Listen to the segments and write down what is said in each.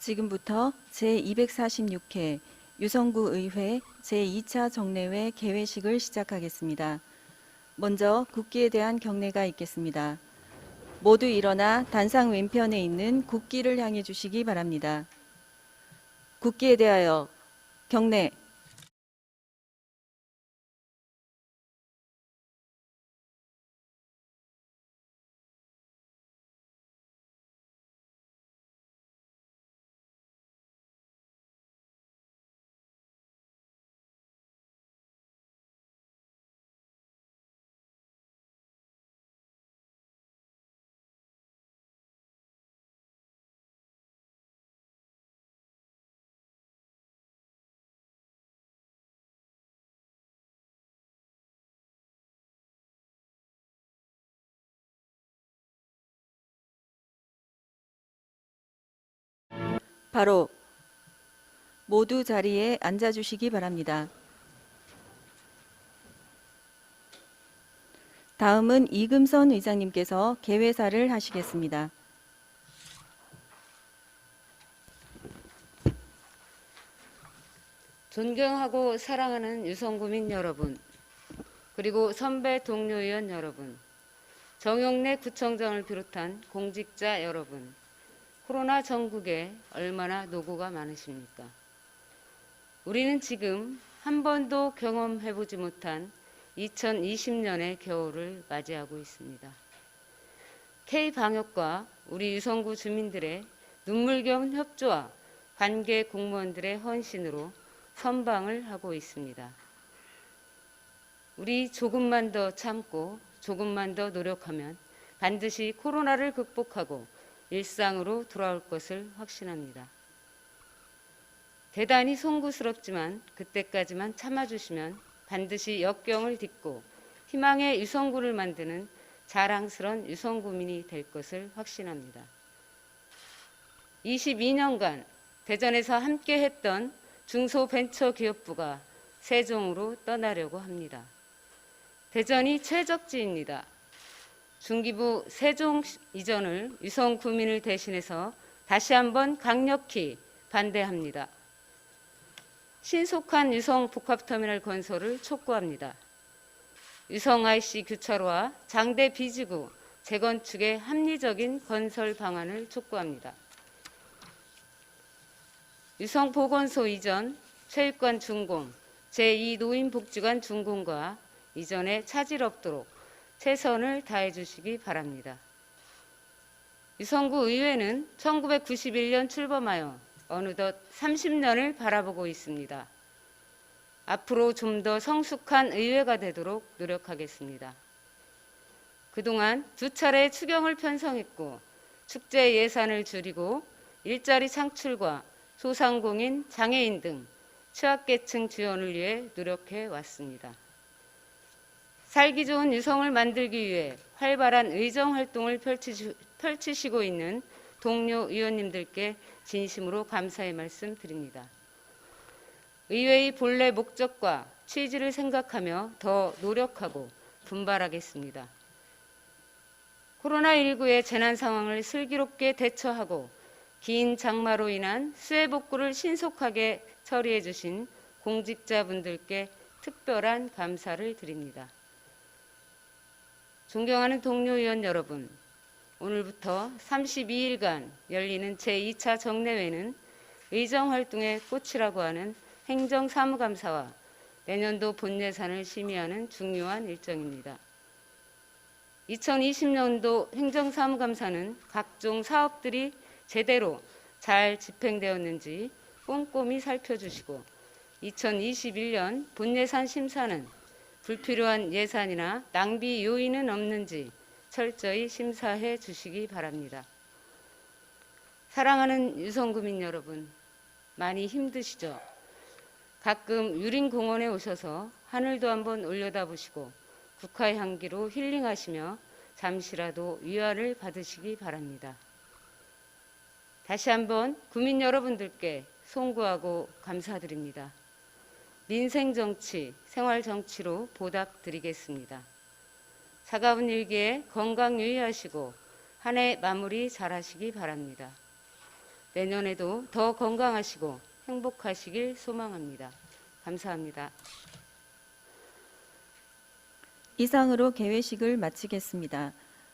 지금부터 제246회 유성구 의회 제2차 정례회 개회식을 시작하겠습니다. 먼저 국기에 대한 경례가 있겠습니다. 모두 일어나 단상 왼편에 있는 국기를 향해 주시기 바랍니다. 국기에 대하여 경례. 바로 모두 자리에 앉아주시기 바랍니다. 다음은 이금선 의장님께서 개회사를 하시겠습니다. 존경하고 사랑하는 유성구민 여러분, 그리고 선배 동료 의원 여러분, 정용래 구청장을 비롯한 공직자 여러분, 코로나 전국에 얼마나 노고가 많으십니까? 우리는 지금 한 번도 경험해보지 못한 2020년의 겨울을 맞이하고 있습니다. K방역과 우리 유성구 주민들의 눈물겨운 협조와 관계 공무원들의 헌신으로 선방을 하고 있습니다. 우리 조금만 더 참고 조금만 더 노력하면 반드시 코로나를 극복하고 일상으로 돌아올 것을 확신합니다. 대단히 송구스럽지만 그때까지만 참아주시면 반드시 역경을 딛고 희망의 유성구를 만드는 자랑스러운 유성구민이 될 것을 확신합니다. 22년간 대전에서 함께했던 중소벤처기업부가 세종으로 떠나려고 합니다. 대전이 최적지입니다. 중기부 세종 이전을 유성구민을 대신해서 다시 한번 강력히 반대합니다. 신속한 유성복합터미널 건설을 촉구합니다. 유성 IC 교차로와 장대 비지구 재건축의 합리적인 건설 방안을 촉구합니다. 유성보건소 이전, 체육관 준공, 제2노인복지관 준공과 이전에 차질 없도록 최선을 다해 주시기 바랍니다. 유성구 의회는 1991년 출범하여 어느덧 30년을 바라보고 있습니다. 앞으로 좀 더 성숙한 의회가 되도록 노력하겠습니다. 그동안 2차례 추경을 편성했고 축제 예산을 줄이고 일자리 창출과 소상공인, 장애인 등 취약계층 지원을 위해 노력해 왔습니다. 살기 좋은 유성을 만들기 위해 활발한 의정활동을 펼치시고 있는 동료 의원님들께 진심으로 감사의 말씀 드립니다. 의회의 본래 목적과 취지를 생각하며 더 노력하고 분발하겠습니다. 코로나19의 재난 상황을 슬기롭게 대처하고 긴 장마로 인한 수해 복구를 신속하게 처리해 주신 공직자분들께 특별한 감사를 드립니다. 존경하는 동료 의원 여러분, 오늘부터 32일간 열리는 제2차 정례회는 의정활동의 꽃이라고 하는 행정사무감사와 내년도 본예산을 심의하는 중요한 일정입니다. 2020년도 행정사무감사는 각종 사업들이 제대로 잘 집행되었는지 꼼꼼히 살펴주시고 2021년 본예산 심사는 불필요한 예산이나 낭비 요인은 없는지 철저히 심사해 주시기 바랍니다. 사랑하는 유성구민 여러분, 많이 힘드시죠? 가끔 유림공원에 오셔서 하늘도 한번 올려다보시고 국화 향기로 힐링하시며 잠시라도 위안을 받으시기 바랍니다. 다시 한번 구민 여러분들께 송구하고 감사드립니다. 민생정치, 생활정치로 보답드리겠습니다. 차가운 일기에 건강 유의하시고 한 해 마무리 잘하시기 바랍니다. 내년에도 더 건강하시고 행복하시길 소망합니다. 감사합니다. 이상으로 개회식을 마치겠습니다.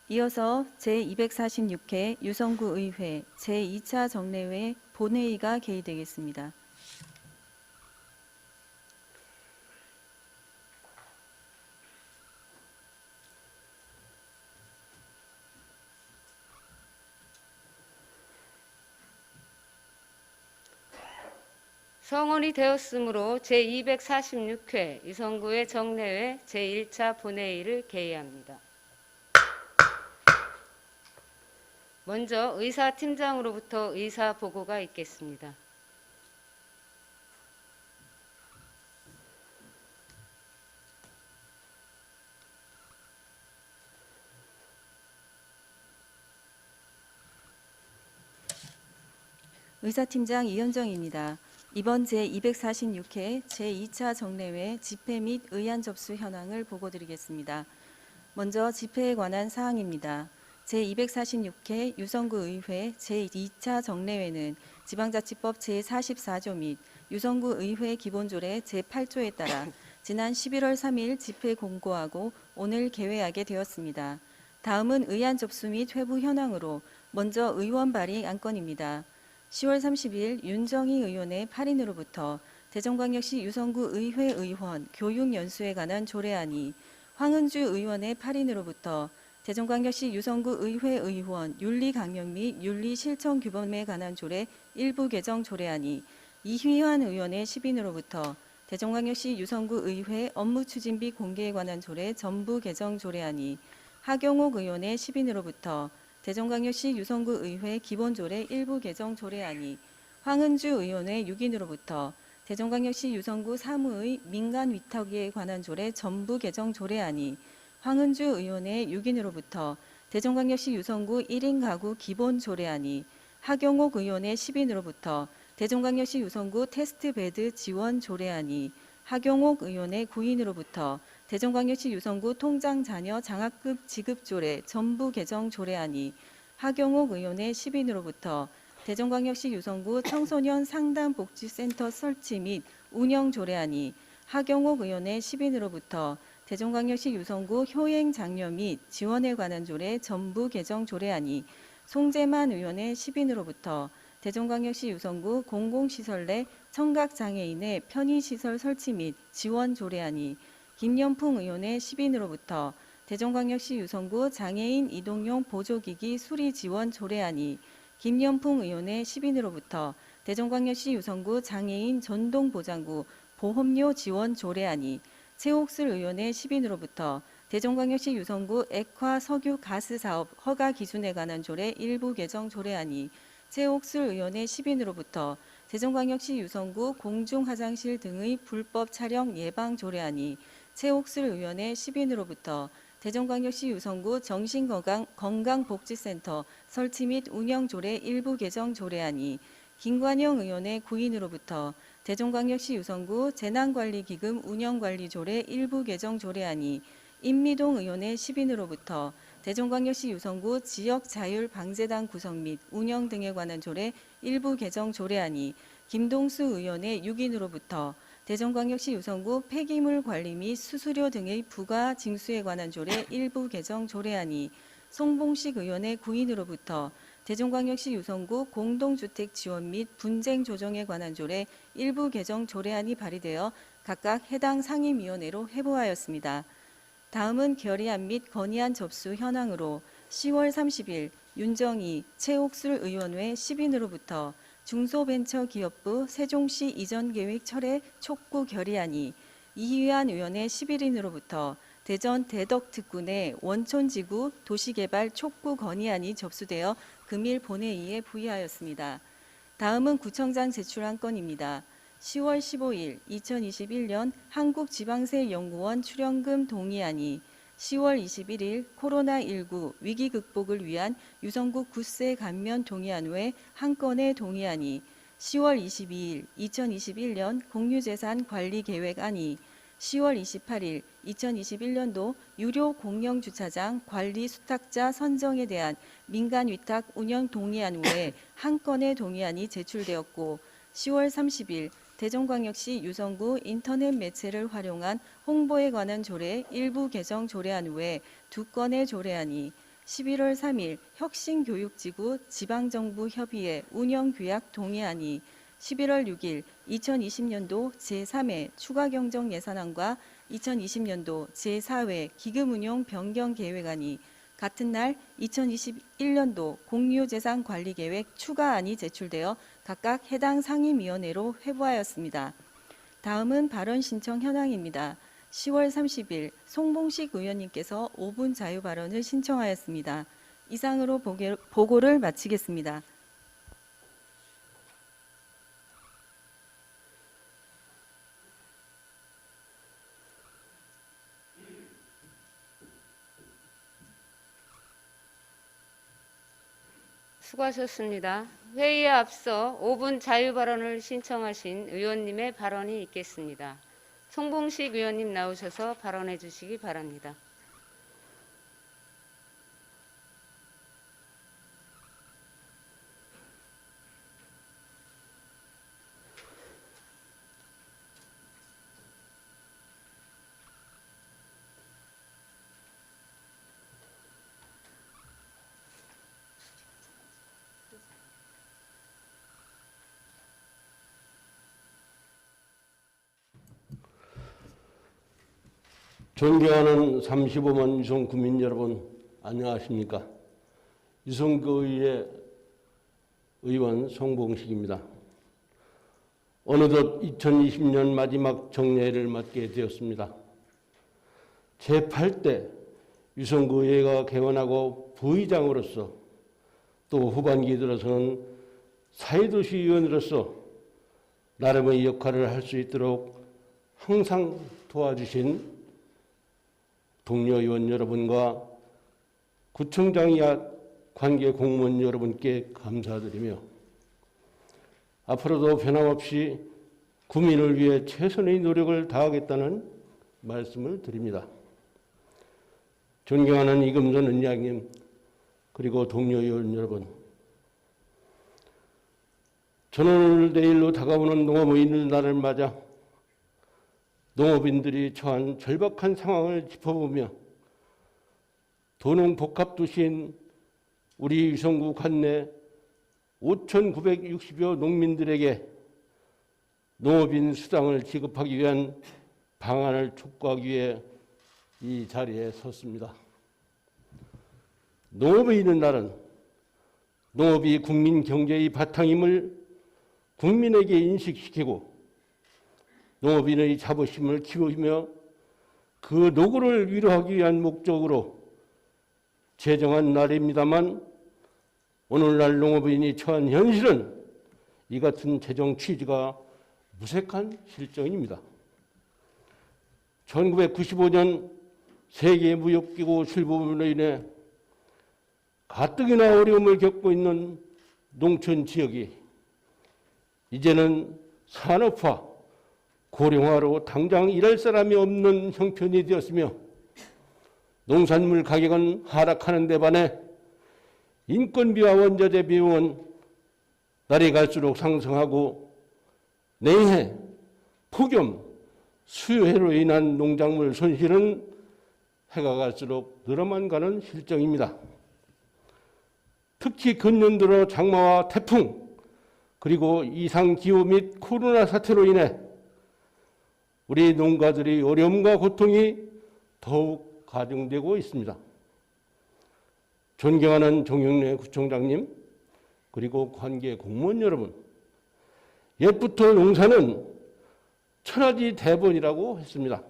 이어서 제246회 유성구 의회 제2차 정례회 본회의가 개의되겠습니다. 성원이 되었으므로 제246회 유성구의 정례회 제1차 본회의를 개의합니다. 먼저 의사팀장으로부터 의사 보고가 있겠습니다. 의사팀장 이현정입니다. 이번 제246회 제2차 정례회 집회 및 의안 접수 현황을 보고드리겠습니다. 먼저 집회에 관한 사항입니다. 제246회 유성구 의회 제2차 정례회는 지방자치법 제44조 및 유성구 의회 기본조례 제8조에 따라 지난 11월 3일 집회 공고하고 오늘 개회하게 되었습니다. 다음은 의안 접수 및 회부 현황으로 먼저 의원 발의 안건입니다. 10월 30일 윤정희 의원의 8인으로부터 대전광역시 유성구 의회 의원 교육연수에 관한 조례안이 황은주 의원의 8인으로부터 대전광역시 유성구 의회 의원 윤리강령 및 윤리실천규범에 관한 조례 일부 개정 조례안이 이휘환 의원의 10인으로부터 대전광역시 유성구 의회 업무추진비 공개에 관한 조례 전부 개정 조례안이 하경옥 의원의 10인으로부터 대전광역시 유성구 의회 기본조례 일부 개정 조례안이 황은주 의원의 6인으로부터 대전광역시 유성구 사무의 민간 위탁에 관한 조례 전부 개정 조례안이 황은주 의원의 6인으로부터 대전광역시 유성구 1인 가구 기본 조례안이 하경옥 의원의 10인으로부터 대전광역시 유성구 테스트베드 지원 조례안이 하경옥 의원의 9인으로부터 대전광역시 유성구 통장 자녀 장학금 지급 조례 전부 개정 조례안이 하경옥 의원의 10인으로부터 대전광역시 유성구 청소년 상담복지센터 설치 및 운영 조례안이 하경옥 의원의 10인으로부터 대전광역시 유성구 효행 장려 및 지원에 관한 조례 전부 개정 조례안이 송재만 의원의 10인으로부터 대전광역시 유성구 공공시설 내 청각장애인의 편의시설 설치 및 지원 조례안이 김연풍 의원의 10인으로부터 대전광역시 유성구 장애인 이동용 보조기기 수리 지원 조례안이 김연풍 의원의 10인으로부터 대전광역시 유성구 장애인 전동보장구 보험료 지원 조례안이 최옥슬 의원의 10인으로부터 대전광역시 유성구 액화 석유 가스 사업 허가 기준에 관한 조례 일부 개정 조례안이 최옥슬 의원의 10인으로부터 대전광역시 유성구 공중화장실 등의 불법 촬영 예방 조례안이 최옥슬 의원의 10인으로부터 대전광역시 유성구 정신건강복지센터 설치 및 운영 조례 일부 개정 조례안이 김관영 의원의 9인으로부터 대전광역시 유성구 재난관리기금 운영관리 조례 일부 개정 조례안이 임미동 의원의 10인으로부터 대전광역시 유성구 지역자율방재단 구성 및 운영 등에 관한 조례 일부 개정 조례안이 김동수 의원의 6인으로부터 대전광역시 유성구 폐기물 관리 및 수수료 등의 부가 징수에 관한 조례 일부 개정 조례안이 송봉식 의원의 9인으로부터 대전광역시 유성구 공동주택 지원 및 분쟁 조정에 관한 조례 일부 개정 조례안이 발의되어 각각 해당 상임위원회로 회부하였습니다. 다음은 결의안 및 건의안 접수 현황으로 10월 30일 윤정희, 최옥술 의원회 10인으로부터 중소벤처기업부 세종시 이전계획 철회 촉구 결의안이 이휘한 의원의 11인으로부터 대전 대덕특구 내 원촌지구 도시개발 촉구 건의안이 접수되어 금일 본회의에 부의하였습니다. 다음은 구청장 제출한 건입니다. 10월 15일 2021년 한국지방세연구원 출연금 동의안이 10월 21일 코로나19 위기 극복을 위한 유성구 구세 감면 동의안 외 한 건의 동의안이 10월 22일 2021년 공유재산 관리 계획안이 10월 28일 2021년도 유료 공영 주차장 관리 수탁자 선정에 대한 민간 위탁 운영 동의안 외에 한 건의 동의안이 제출되었고 10월 30일 대전광역시 유성구 인터넷 매체를 활용한 홍보에 관한 조례 일부 개정 조례안 외에 두 건의 조례안이 11월 3일 혁신교육지구 지방정부 협의회 운영규약 동의안이 11월 6일 2020년도 제3회 추가경정 예산안과 2020년도 제4회 기금운용 변경 계획안이 같은 날 2021년도 공유재산관리계획 추가안이 제출되어 각각 해당 상임위원회로 회부하였습니다. 다음은 발언 신청 현황입니다. 10월 30일 송봉식 의원님께서 5분 자유 발언을 신청하였습니다. 이상으로 보고를 마치겠습니다. 수고하셨습니다. 회의에 앞서 5분 자유 발언을 신청하신 의원님의 발언이 있겠습니다. 송봉식 의원님 나오셔서 발언해 주시기 바랍니다. 존경하는 35만 유성 구민 여러분, 안녕하십니까? 유성구의 의원 송봉식입니다. 어느덧 2020년 마지막 정례를 맞게 되었습니다. 제8대 유성구의회가 개원하고 부의장으로서 또 후반기 들어서는 사회도시위원으로서 나름의 역할을 할 수 있도록 항상 도와주신 동료 의원 여러분과 구청장 이하 관계 공무원 여러분께 감사드리며 앞으로도 변함없이 구민을 위해 최선의 노력을 다하겠다는 말씀을 드립니다. 존경하는 이금선 의장님 그리고 동료 의원 여러분, 저는 오늘 내일로 다가오는 농업의 이날을 맞아 농업인들이 처한 절박한 상황을 짚어보며 도농복합도시인 우리 유성구 관내 5,960여 농민들에게 농업인 수당을 지급하기 위한 방안을 촉구하기 위해 이 자리에 섰습니다. 농업의 이는 날은 농업이 국민 경제의 바탕임을 국민에게 인식시키고 농업인의 자부심을 키우며 그 노고를 위로하기 위한 목적으로 제정한 날입니다만 오늘날 농업인이 처한 현실은 이 같은 제정 취지가 무색한 실정입니다. 1995년 세계무역기구 출범으로 인해 가뜩이나 어려움을 겪고 있는 농촌 지역이 이제는 산업화, 고령화로 당장 일할 사람이 없는 형편이 되었으며 농산물 가격은 하락하는 데 반해 인건비와 원자재 비용은 날이 갈수록 상승하고 내해 폭염, 수요해로 인한 농작물 손실은 해가 갈수록 늘어만 가는 실정입니다. 특히 근년 들어 장마와 태풍 그리고 이상기후 및 코로나 사태로 인해 우리 농가들의 어려움과 고통이 더욱 가중되고 있습니다. 존경하는 정영래 구청장님 그리고 관계 공무원 여러분, 옛부터 농사는 천하지 대본이라고 했습니다.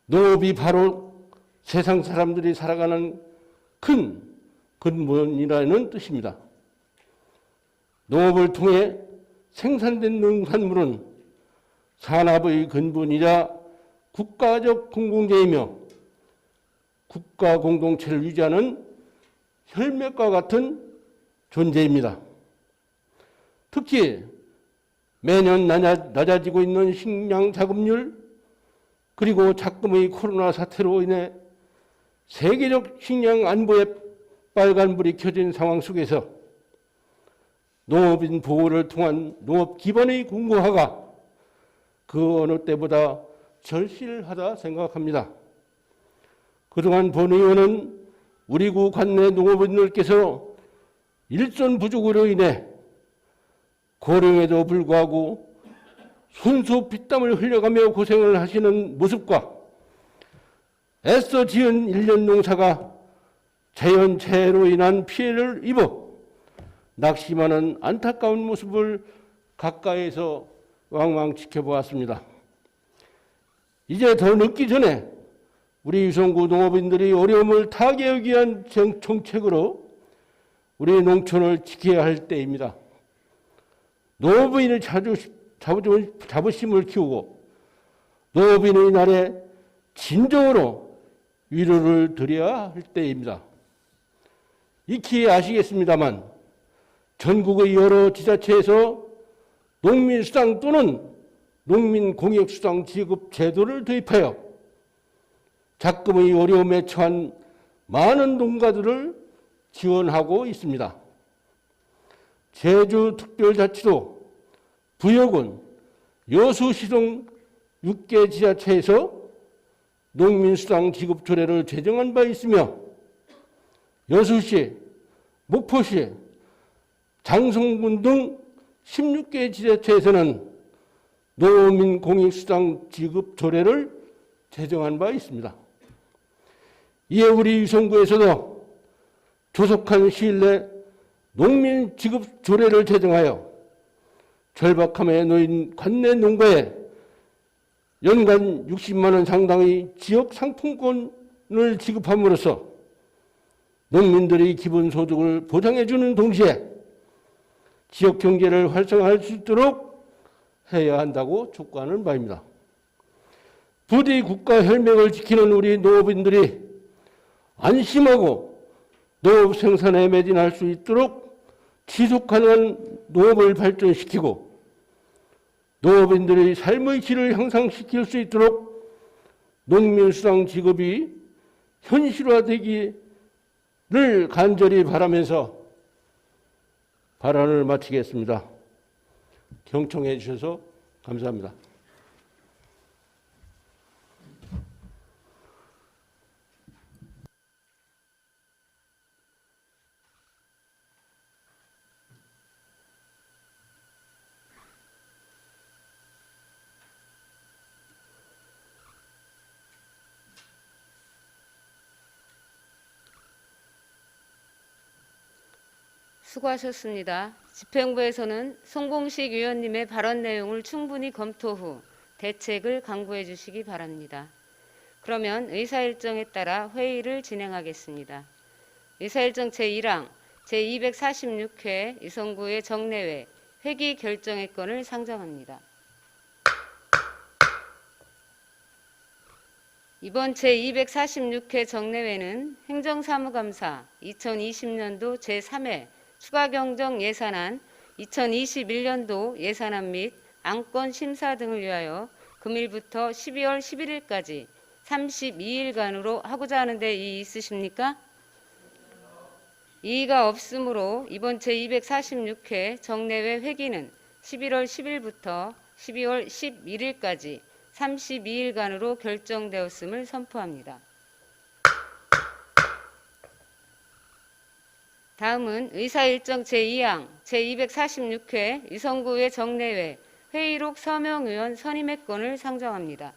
농업이 바로 세상 사람들이 살아가는 큰 근본이라는 뜻입니다. 농업을 통해 생산된 농산물은 산업의 근본이자 국가적 공공재이며 국가 공동체를 유지하는 혈맥과 같은 존재입니다. 특히 매년 낮아지고 있는 식량 자급률, 그리고 작금의 코로나 사태로 인해 세계적 식량 안보에 빨간불이 켜진 상황 속에서 농업인 보호를 통한 농업 기반의 공고화가 그 어느 때보다 절실하다 생각합니다. 그동안 본 의원은 우리 구 관내 농업인들께서 일손 부족으로 인해 고령에도 불구하고 손수 피땀을 흘려가며 고생을 하시는 모습과 애써 지은 일년 농사가 자연재해로 인한 피해를 입어 낙심하는 안타까운 모습을 가까이에서 왕왕 지켜보았습니다. 이제 더 늦기 전에 우리 유성구 농업인들이 어려움을 타개하기 위한 정책으로 우리 농촌을 지켜야 할 때입니다. 농업인의 자부심을 키우고 농업인의 날에 진정으로 위로를 드려야 할 때입니다. 익히 아시겠습니다만 전국의 여러 지자체에서 농민수당 또는 농민공익수당 지급 제도를 도입하여 작금의 어려움에 처한 많은 농가들을 지원하고 있습니다. 제주특별자치도 부여군 여수시 등 6개 지자체에서 농민수당 지급 조례를 제정한 바 있으며 여수시, 목포시, 장성군 등 16개 지자체에서는 농민공익수당 지급 조례를 제정한 바 있습니다. 이에 우리 유성구에서도 조속한 시일 내 농민 지급 조례를 제정하여 절박함에 놓인 관내 농가에 연간 60만 원 상당의 지역 상품권을 지급함으로써 농민들의 기본소득을 보장해 주는 동시에 지역 경제를 활성화할 수 있도록 해야 한다고 촉구하는 바입니다. 부디 국가 혈맥을 지키는 우리 농업인들이 안심하고 농업 생산에 매진할 수 있도록 지속 가능한 농업을 발전시키고 농업인들의 삶의 질을 향상시킬 수 있도록 농민수당 지급이 현실화되기를 간절히 바라면서 발언을 마치겠습니다. 경청해 주셔서 감사합니다. 수고하셨습니다. 집행부에서는 송봉식 위원님의 발언 내용을 충분히 검토 후 대책을 강구해 주시기 바랍니다. 그러면 의사일정에 따라 회의를 진행하겠습니다. 의사일정 제1항 제246회 유성구의 정례회 회기 결정의 건을 상정합니다. 이번 제246회 정례회는 행정사무감사 2020년도 제3회 추가경정 예산안, 2021년도 예산안 및 안건 심사 등을 위하여 금일부터 12월 11일까지 32일간으로 하고자 하는데 이의 있으십니까? 이의가 없으므로 이번 제246회 정례회 회기는 11월 10일부터 12월 11일까지 32일간으로 결정되었음을 선포합니다. 다음은 의사일정 제2항 제246회 유성구의 정례회 회의록 서명의원 선임의 건을 상정합니다.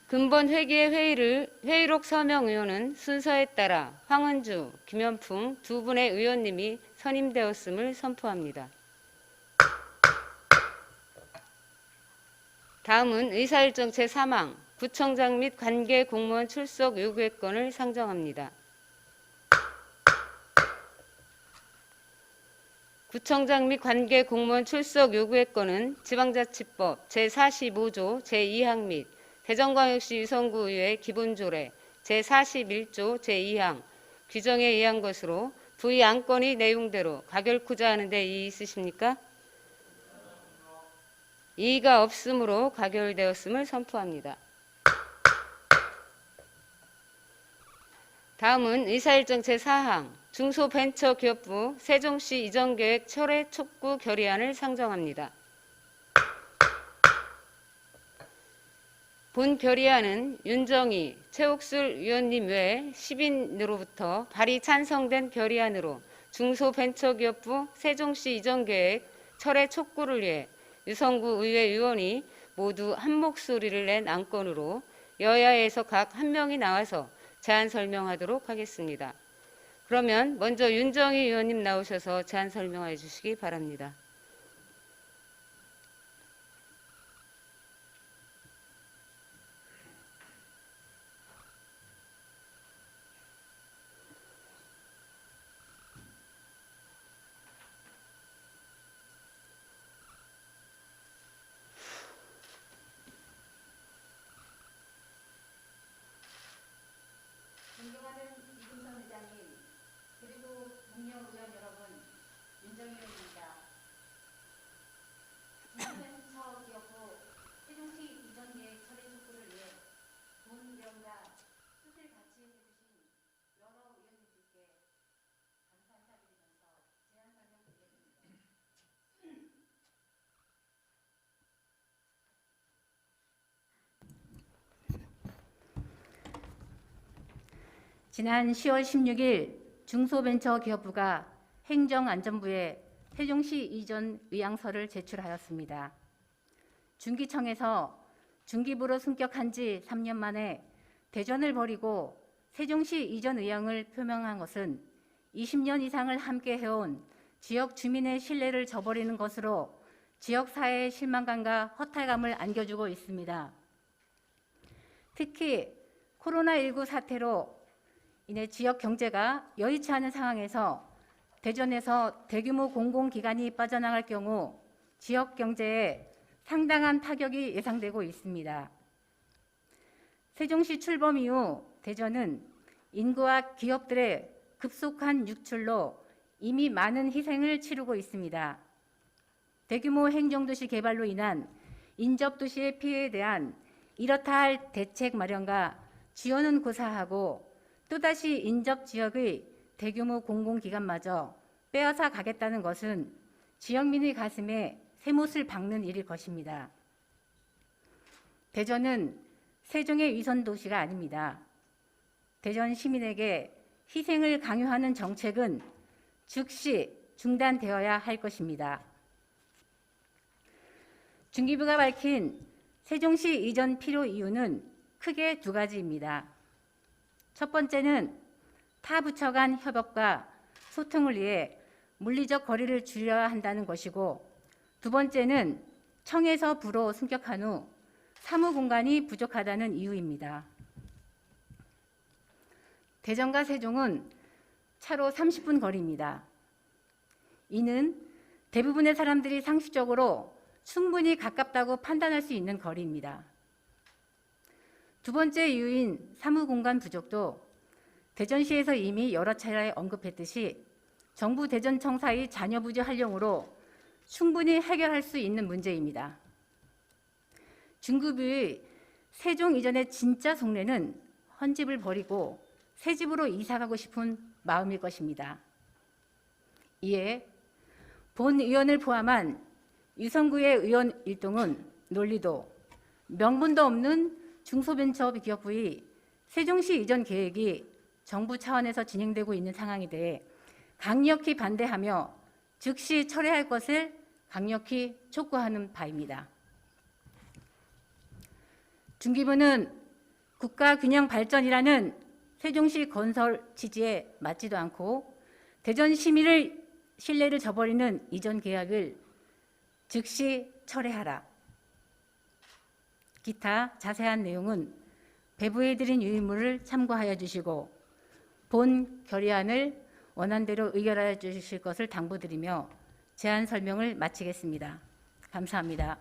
근본 회기의 회의록 서명의원은 순서에 따라 황은주, 김현풍 두 분의 의원님이 선임되었음을 선포합니다. 다음은 의사일정 제3항 구청장 및 관계 공무원 출석 요구의 건을 상정합니다. 구청장 및 관계 공무원 출석 요구의 건은 지방자치법 제45조 제2항 및 대전광역시 유성구의회 기본조례 제41조 제2항 규정에 의한 것으로 부의 안건의 내용대로 가결코자 하는 데 이의 있으십니까? 이의가 없으므로 가결되었음을 선포합니다. 다음은 의사일정 제4항 중소벤처기업부 세종시 이전계획 철회 촉구 결의안을 상정합니다. 본 결의안은 윤정희, 최옥술 위원님 외 10인으로부터 발의 찬성된 결의안으로 중소벤처기업부 세종시 이전계획 철회 촉구를 위해 유성구 의회 의원이 모두 한 목소리를 낸 안건으로 여야에서 각 한 명이 나와서 제안 설명하도록 하겠습니다. 그러면 먼저 윤정희 의원님 나오셔서 제안 설명해 주시기 바랍니다. 존경하는 이금선 의장님, 그리고 동료 의원 여러분, 윤정희 의원입니다. 중소벤처기업부 세종시 이전 계획 철회 촉구를 위해 돈 내용과 뜻을 같이 해주신 여러 의원님들께 감사 인사드리면서 제안 설명드리겠습니다. 지난 10월 16일 중소벤처기업부가 행정안전부에 세종시 이전 의향서를 제출하였습니다. 중기청에서 중기부로 승격한 지 3년 만에 대전을 버리고 세종시 이전 의향을 표명한 것은 20년 이상을 함께 해온 지역 주민의 신뢰를 저버리는 것으로 지역사회의 실망감과 허탈감을 안겨주고 있습니다. 특히 코로나19 사태로 이내 지역 경제가 여의치 않은 상황에서 대전에서 대규모 공공기관이 빠져나갈 경우 지역 경제에 상당한 타격이 예상되고 있습니다. 세종시 출범 이후 대전은 인구와 기업들의 급속한 유출로 이미 많은 희생을 치르고 있습니다. 대규모 행정도시 개발로 인한 인접도시의 피해에 대한 이렇다 할 대책 마련과 지원은 고사하고 또다시 인접지역의 대규모 공공기관마저 빼앗아 가겠다는 것은 지역민의 가슴에 쇠못을 박는 일일 것입니다. 대전은 세종의 위선도시가 아닙니다. 대전 시민에게 희생을 강요하는 정책은 즉시 중단되어야 할 것입니다. 중기부가 밝힌 세종시 이전 필요 이유는 크게 두 가지입니다. 첫 번째는 타 부처 간 협업과 소통을 위해 물리적 거리를 줄여야 한다는 것이고, 두 번째는 청에서 부로 승격한 후 사무 공간이 부족하다는 이유입니다. 대전과 세종은 차로 30분 거리입니다. 이는 대부분의 사람들이 상식적으로 충분히 가깝다고 판단할 수 있는 거리입니다. 두 번째 이유인 사무공간 부족도 대전시에서 이미 여러 차례 언급했듯이 정부 대전청사의 자녀부지 활용으로 충분히 해결할 수 있는 문제입니다. 중구부의 세종 이전의 진짜 속내는 헌집을 버리고 새 집으로 이사가고 싶은 마음일 것입니다. 이에 본 의원을 포함한 유성구의 의원 일동은 논리도 명분도 없는 중소벤처기업부의 세종시 이전 계획이 정부 차원에서 진행되고 있는 상황에 대해 강력히 반대하며 즉시 철회할 것을 강력히 촉구하는 바입니다. 중기부는 국가균형발전이라는 세종시 건설 취지에 맞지도 않고 대전 시민의 신뢰를 저버리는 이전 계약을 즉시 철회하라. 기타 자세한 내용은 배부해드린 유인물을 참고하여 주시고 본 결의안을 원안대로 의결하여 주실 것을 당부드리며 제안 설명을 마치겠습니다. 감사합니다.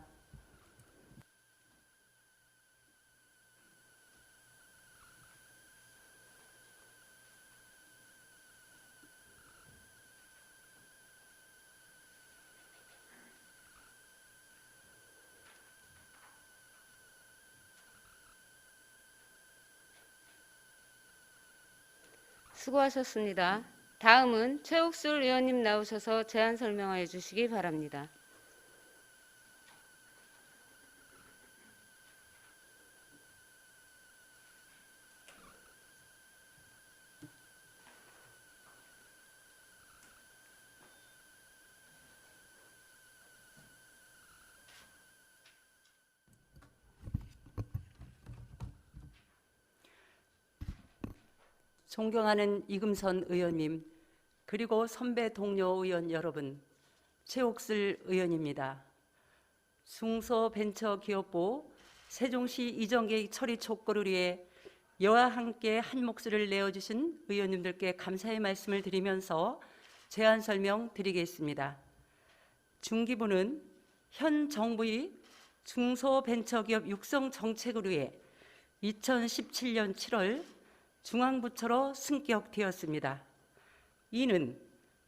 수고하셨습니다. 다음은 최옥술 의원님 나오셔서 제안 설명해 주시기 바랍니다. 존경하는 이금선 의원님, 그리고 선배 동료 의원 여러분, 최옥슬 의원입니다. 중소벤처기업부 세종시 이전계획 처리 촉구를 위해 여와 함께 한 목소리를 내어주신 의원님들께 감사의 말씀을 드리면서 제안 설명 드리겠습니다. 중기부는 현 정부의 중소벤처기업 육성 정책을 위해 2017년 7월 중앙부처로 승격되었습니다. 이는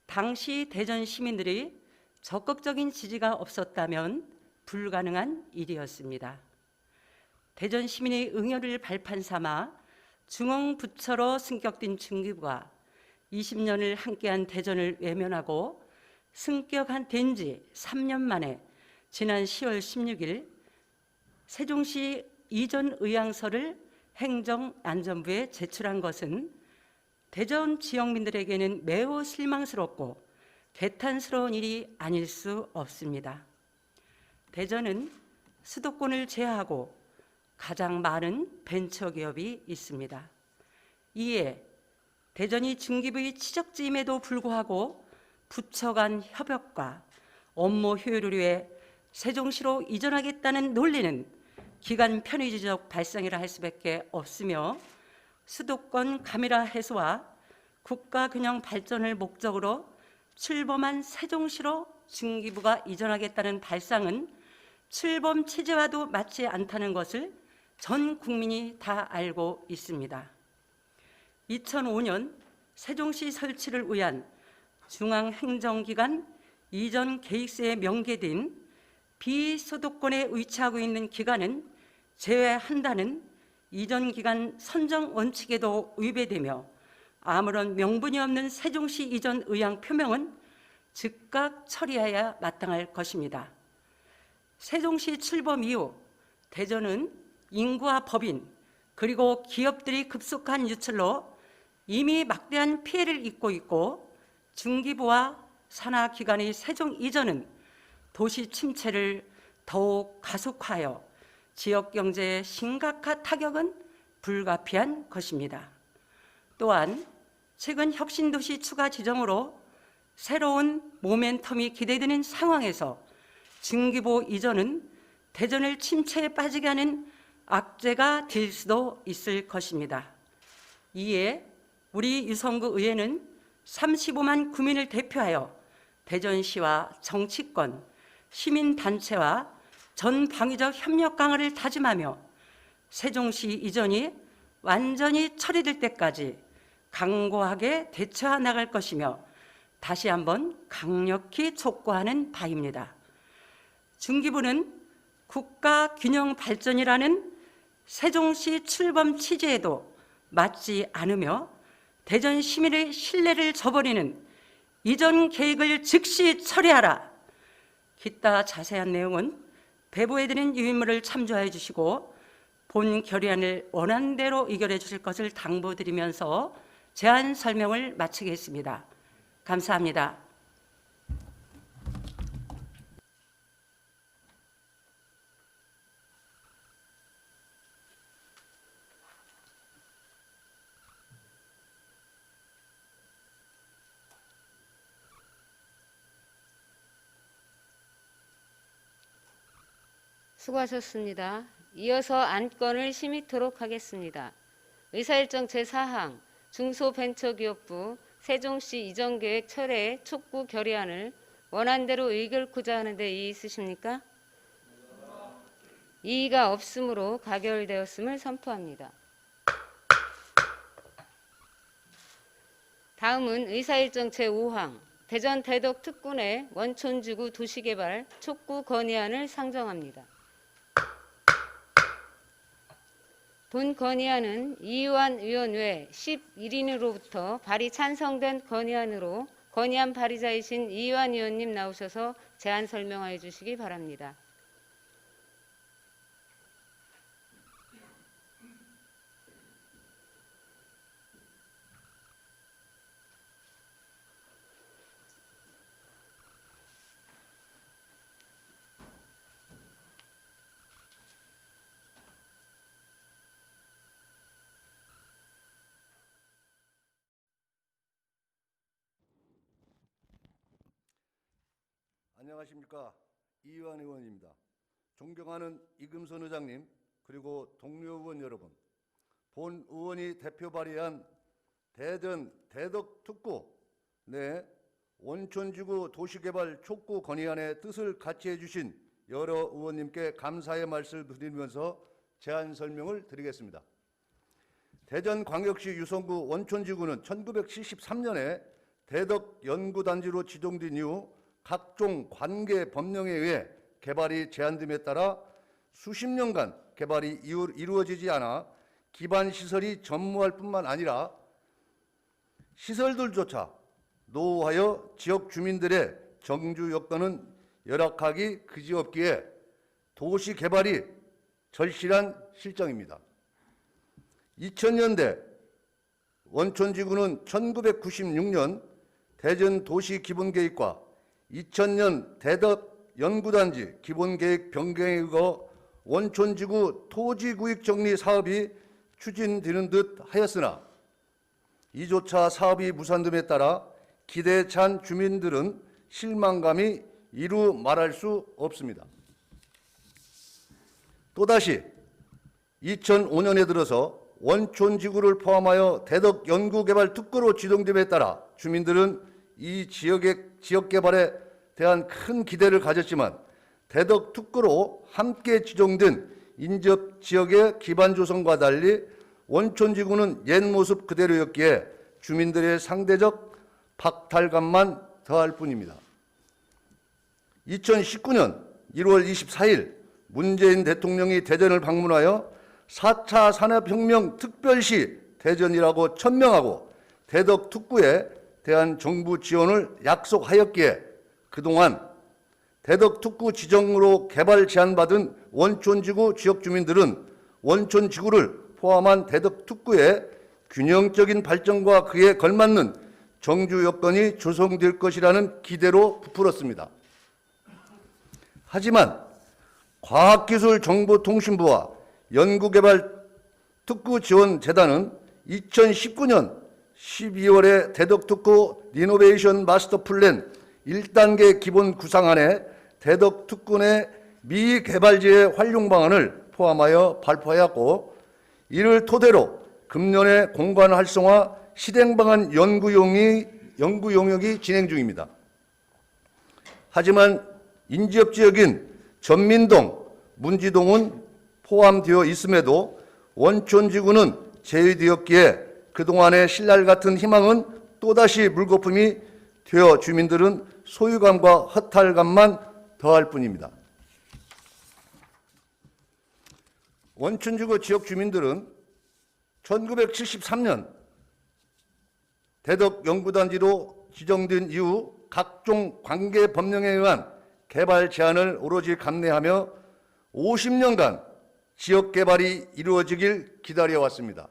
당시 대전 시민들이 적극적인 지지가 없었다면 불가능한 일이었습니다. 대전 시민의 응혈을 발판 삼아 중앙부처로 승격된 중기부가 20년을 함께한 대전을 외면하고 승격한 지 3년 만에 지난 10월 16일 세종시 이전 의향서를 행정안전부에 제출한 것은 대전 지역민들에게는 매우 실망스럽고 개탄스러운 일이 아닐 수 없습니다. 대전은 수도권을 제외하고 가장 많은 벤처기업이 있습니다. 이에 대전이 중기부의 지적지임에도 불구하고 부처 간 협업과 업무 효율을 위해 세종시로 이전하겠다는 논리는 기관 편의적 발상이라 할 수밖에 없으며 수도권 가미라 해소와 국가균형 발전을 목적으로 출범한 세종시로 중기부가 이전하겠다는 발상은 출범 체제와도 맞지 않다는 것을 전 국민이 다 알고 있습니다. 2005년 세종시 설치를 위한 중앙행정기관 이전 계획서에 명기된 비수도권에 위치하고 있는 기관은 제외한다는 이전 기관 선정 원칙에도 위배되며 아무런 명분이 없는 세종시 이전 의향 표명은 즉각 처리해야 마땅할 것입니다. 세종시 출범 이후 대전은 인구와 법인 그리고 기업들이 급속한 유출로 이미 막대한 피해를 입고 있고 중기부와 산하기관의 세종 이전은 도시 침체를 더욱 가속하여 지역 경제에 심각한 타격은 불가피한 것입니다. 또한 최근 혁신도시 추가 지정으로 새로운 모멘텀이 기대되는 상황에서 중기부 이전은 대전을 침체에 빠지게 하는 악재가 될 수도 있을 것입니다. 이에 우리 유성구 의회는 35만 구민을 대표하여 대전시와 정치권, 시민단체와 전방위적 협력 강화를 다짐하며 세종시 이전이 완전히 처리될 때까지 강고하게 대처해 나갈 것이며 다시 한번 강력히 촉구하는 바입니다. 중기부는 국가균형 발전이라는 세종시 출범 취지에도 맞지 않으며 대전 시민의 신뢰를 저버리는 이전 계획을 즉시 처리하라. 기타 자세한 내용은 배부해드린 유인물을 참조해 주시고 본 결의안을 원안대로 의결해 주실 것을 당부드리면서 제안 설명을 마치겠습니다. 감사합니다. 수고하셨습니다. 이어서 안건을 심의토록 하겠습니다. 의사일정 제4항 중소벤처기업부 세종시 이전계획 철회 촉구 결의안을 원안대로 의결코자 하는데 이의 있으십니까? 이의가 없으므로 가결되었음을 선포합니다. 다음은 의사일정 제5항 대전 대덕 특군의 원촌지구 도시개발 촉구 건의안을 상정합니다. 본 건의안은 이유한 의원 외 11인으로부터 발의 찬성된 건의안으로 건의안 발의자이신 이유한 의원님 나오셔서 제안 설명하여 주시기 바랍니다. 안녕하십니까. 이유한 의원입니다. 존경하는 이금선 의장님, 그리고 동료 의원 여러분, 본 의원이 대표 발의한 대전 대덕특구 내 원촌지구 도시개발 촉구 건의안의 뜻을 같이 해주신 여러 의원님께 감사의 말씀을 드리면서 제안 설명을 드리겠습니다. 대전광역시 유성구 원촌지구는 1973년에 대덕연구단지로 지정된 이후 각종 관계 법령에 의해 개발이 제한됨에 따라 수십 년간 개발이 이루어지지 않아 기반 시설이 전무할 뿐만 아니라 시설들조차 노후하여 지역 주민들의 정주 여건은 열악하기 그지없기에 도시 개발이 절실한 실정입니다. 2000년대 원촌지구는 1996년 대전 도시기본계획과 2000년 대덕 연구단지 기본계획 변경에 의거 원촌지구 토지구역 정리 사업이 추진되는 듯 하였으나 이조차 사업이 무산됨에 따라 기대에 찬 주민들은 실망감이 이루 말할 수 없습니다. 또다시 2005년에 들어서 원촌지구를 포함하여 대덕 연구개발 특구로 지정됨에 따라 주민들은 이 지역 개발에 대한 큰 기대를 가졌지만 대덕 특구로 함께 지정된 인접 지역의 기반 조성과 달리 원촌지구는 옛 모습 그대로였기에 주민들의 상대적 박탈감만 더할 뿐입니다. 2019년 1월 24일 문재인 대통령이 대전을 방문하여 4차 산업혁명 특별시 대전이라고 천명하고 대덕 특구에 대한 정부 지원을 약속하였기에 그동안 대덕 특구 지정으로 개발 제한받은 원촌지구 지역 주민들은 원촌지구를 포함한 대덕 특구의 균형적인 발전과 그에 걸맞는 정주 여건이 조성될 것이라는 기대로 부풀었습니다. 하지만 과학기술정보통신부와 연구개발특구지원재단은 2019년 12월에 대덕특구 리노베이션 마스터플랜 1단계 기본 구상안에 대덕특구 내 미개발지의 활용 방안을 포함하여 발표하였고 이를 토대로 금년에 공간 활성화 실행 방안 연구 용역이 진행 중입니다. 하지만 인접 지역인 전민동, 문지동은 포함되어 있음에도 원촌지구는 제외되었기에 그동안의 신랄 같은 희망은 또다시 물거품이 되어 주민들은 소유감과 허탈감만 더할 뿐입니다. 원촌지구 지역 주민들은 1973년 대덕 연구단지로 지정된 이후 각종 관계 법령에 의한 개발 제한을 오로지 감내하며 50년간 지역 개발이 이루어지길 기다려왔습니다.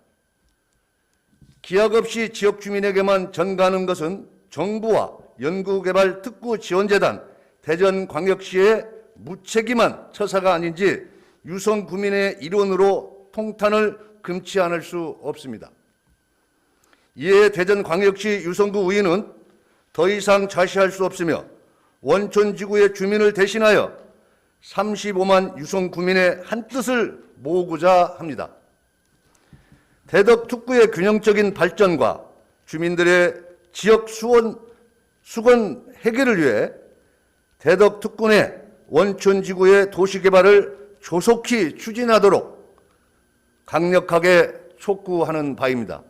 기약 없이 지역 주민에게만 전가하는 것은 정부와 연구개발특구지원재단, 대전광역시의 무책임한 처사가 아닌지 유성구민의 일원으로 통탄을 금치 않을 수 없습니다. 이에 대전광역시 유성구 의회는 더 이상 좌시할 수 없으며 원촌지구의 주민을 대신하여 35만 유성구민의 한뜻을 모으고자 합니다. 대덕특구의 균형적인 발전과 주민들의 지역 수건 해결을 위해 대덕특구 내 원촌지구의 도시개발을 조속히 추진하도록 강력하게 촉구하는 바입니다.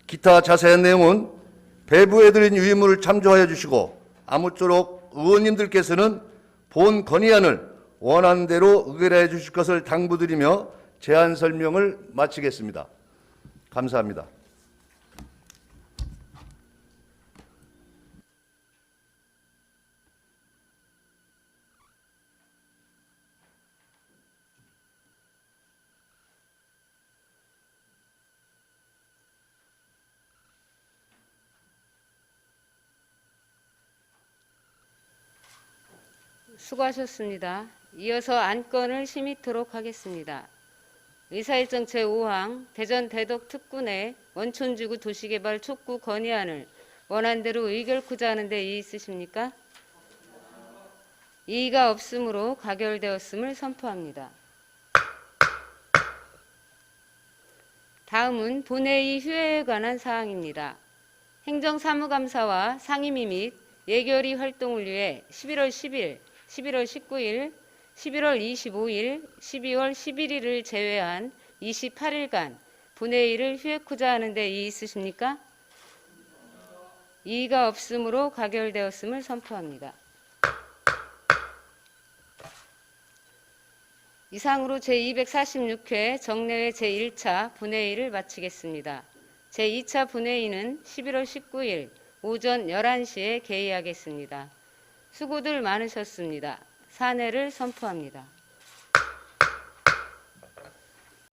기타 자세한 내용은 배부해드린 유인물을 참조하여 주시고 아무쪼록 의원님들께서는 본 건의안을 원하는 대로 의결해 주실 것을 당부드리며 제안 설명을 마치겠습니다. 감사합니다. 수고하셨습니다. 이어서 안건을 심의토록 하겠습니다. 의사일정 제5항 대전 대덕 특구 내 원촌지구 도시개발 촉구 건의안을 원안대로 의결코자 하는데 이의 있으십니까? 이의가 없으므로 가결되었음을 선포합니다. 다음은 본회의 휴회에 관한 사항입니다. 행정사무감사와 상임위 및 예결위 활동을 위해 11월 10일, 11월 19일, 11월 25일, 12월 11일을 제외한 28일간 본회의를 휴회코자 하는데 이의 있으십니까? 이의가 없으므로 가결되었음을 선포합니다. 이상으로 제246회 정례회 제1차 본회의를 마치겠습니다. 제2차 본회의는 11월 19일 오전 11시에 개의하겠습니다. 수고들 많으셨습니다. 사내를 선포합니다.